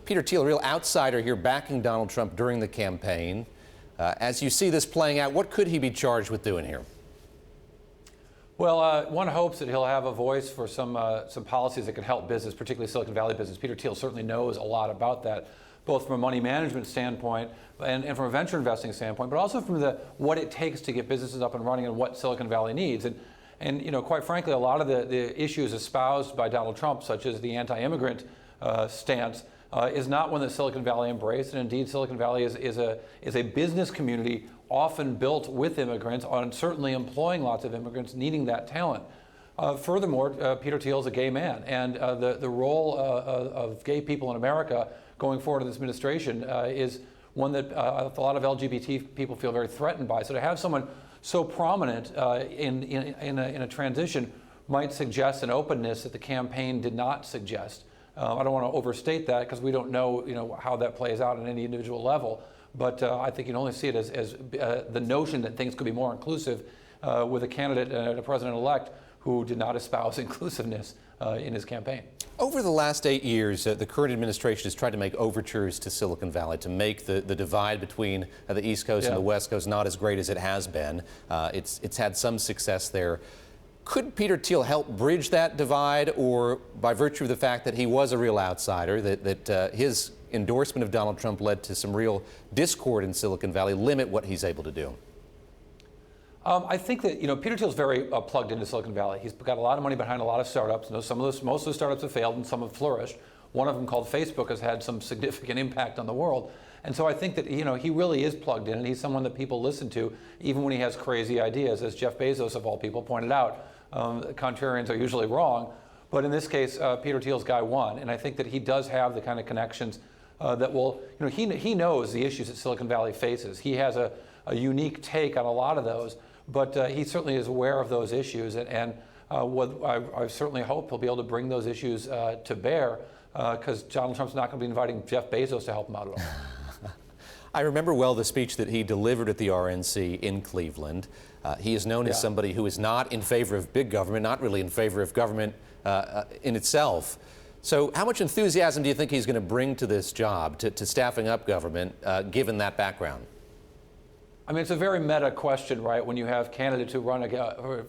Peter Thiel, a real outsider here backing Donald Trump during the campaign. As you see this playing out, what could he be charged with doing here? Well, one hopes that he'll have a voice for some policies that could help business, particularly Silicon Valley business. Peter Thiel certainly knows a lot about that, both from a money management standpoint and from a venture investing standpoint, but also from what it takes to get businesses up and running and what Silicon Valley needs. And you know, quite frankly, a lot of the issues espoused by Donald Trump, such as the anti-immigrant stance, is not one that Silicon Valley embraced. And indeed, Silicon Valley is a business community often built with immigrants, and certainly employing lots of immigrants, needing that talent. Furthermore, Peter Thiel is a gay man, and the role of gay people in America going forward in this administration is one that a lot of LGBT people feel very threatened by. So to have someone so prominent in a transition might suggest an openness that the campaign did not suggest. I don't want to overstate that because we don't know, how that plays out at any individual level. But I think you can only see it as the notion that things could be more inclusive with a candidate and a president-elect who did not espouse inclusiveness in his campaign. Over the last 8 years, the current administration has tried to make overtures to Silicon Valley to make the divide between the East Coast and the West Coast not as great as it has been. It's had some success there. Could Peter Thiel help bridge that divide, or by virtue of the fact that he was a real outsider, that his endorsement of Donald Trump led to some real discord in Silicon Valley, limit what he's able to do? I think that Peter Thiel's very plugged into Silicon Valley. He's got a lot of money behind a lot of startups. Most of the startups have failed and some have flourished. One of them, called Facebook, has had some significant impact on the world. And so I think that he really is plugged in, and he's someone that people listen to, even when he has crazy ideas, as Jeff Bezos of all people pointed out. Contrarians are usually wrong, but in this case, Peter Thiel's guy won, and I think that he does have the kind of connections that will, he knows the issues that Silicon Valley faces. He has a unique take on a lot of those, but he certainly is aware of those issues, and what I certainly hope he'll be able to bring those issues to bear, because Donald Trump's not going to be inviting Jeff Bezos to help him out at all. I remember well the speech that he delivered at the RNC in Cleveland. He is known as somebody who is not in favor of big government, not really in favor of government in itself. So how much enthusiasm do you think he's going to bring to this job, to staffing up government, given that background? I mean, it's a very meta question, right? When you have candidates who run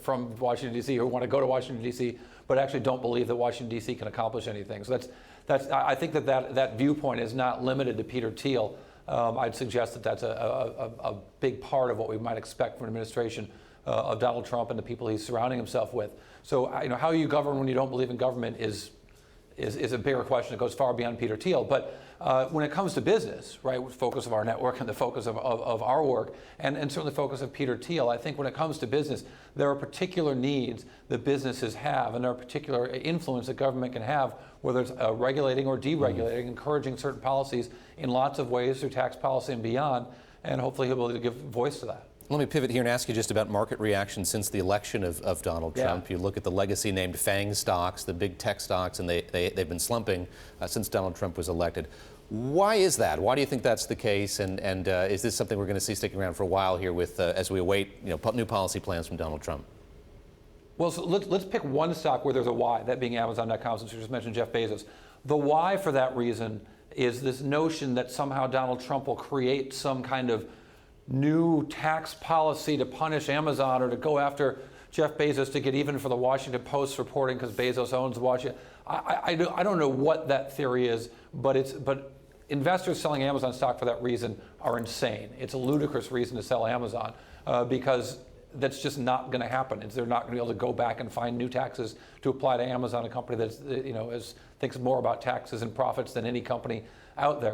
from Washington, D.C., who want to go to Washington, D.C., but actually don't believe that Washington, D.C. can accomplish anything. So I think that viewpoint is not limited to Peter Thiel. I'd suggest that that's a big part of what we might expect from an administration of Donald Trump and the people he's surrounding himself with. So, how you govern when you don't believe in government is a bigger question. It goes far beyond Peter Thiel. But when it comes to business, right, focus of our network and the focus of our work, and certainly the focus of Peter Thiel, I think when it comes to business, there are particular needs that businesses have, and there are particular influence that government can have, whether it's regulating or deregulating, encouraging certain policies in lots of ways through tax policy and beyond, and hopefully he'll be able to give voice to that. Let me pivot here and ask you just about market reaction since the election of Donald Trump. You look at the legacy named FANG stocks, the big tech stocks, and they've been slumping since Donald Trump was elected. Why is that? Why do you think that's the case? And is this something we're going to see sticking around for a while here with as we await new policy plans from Donald Trump? Well, so let's pick one stock where there's a why, that being Amazon.com, since you just mentioned Jeff Bezos. The why for that reason is this notion that somehow Donald Trump will create some kind of new tax policy to punish Amazon or to go after Jeff Bezos to get even for the Washington Post reporting because Bezos owns Washington. I don't know what that theory is, but investors selling Amazon stock for that reason are insane. It's a ludicrous reason to sell Amazon because that's just not going to happen. They're not going to be able to go back and find new taxes to apply to Amazon, a company that's thinks more about taxes and profits than any company out there.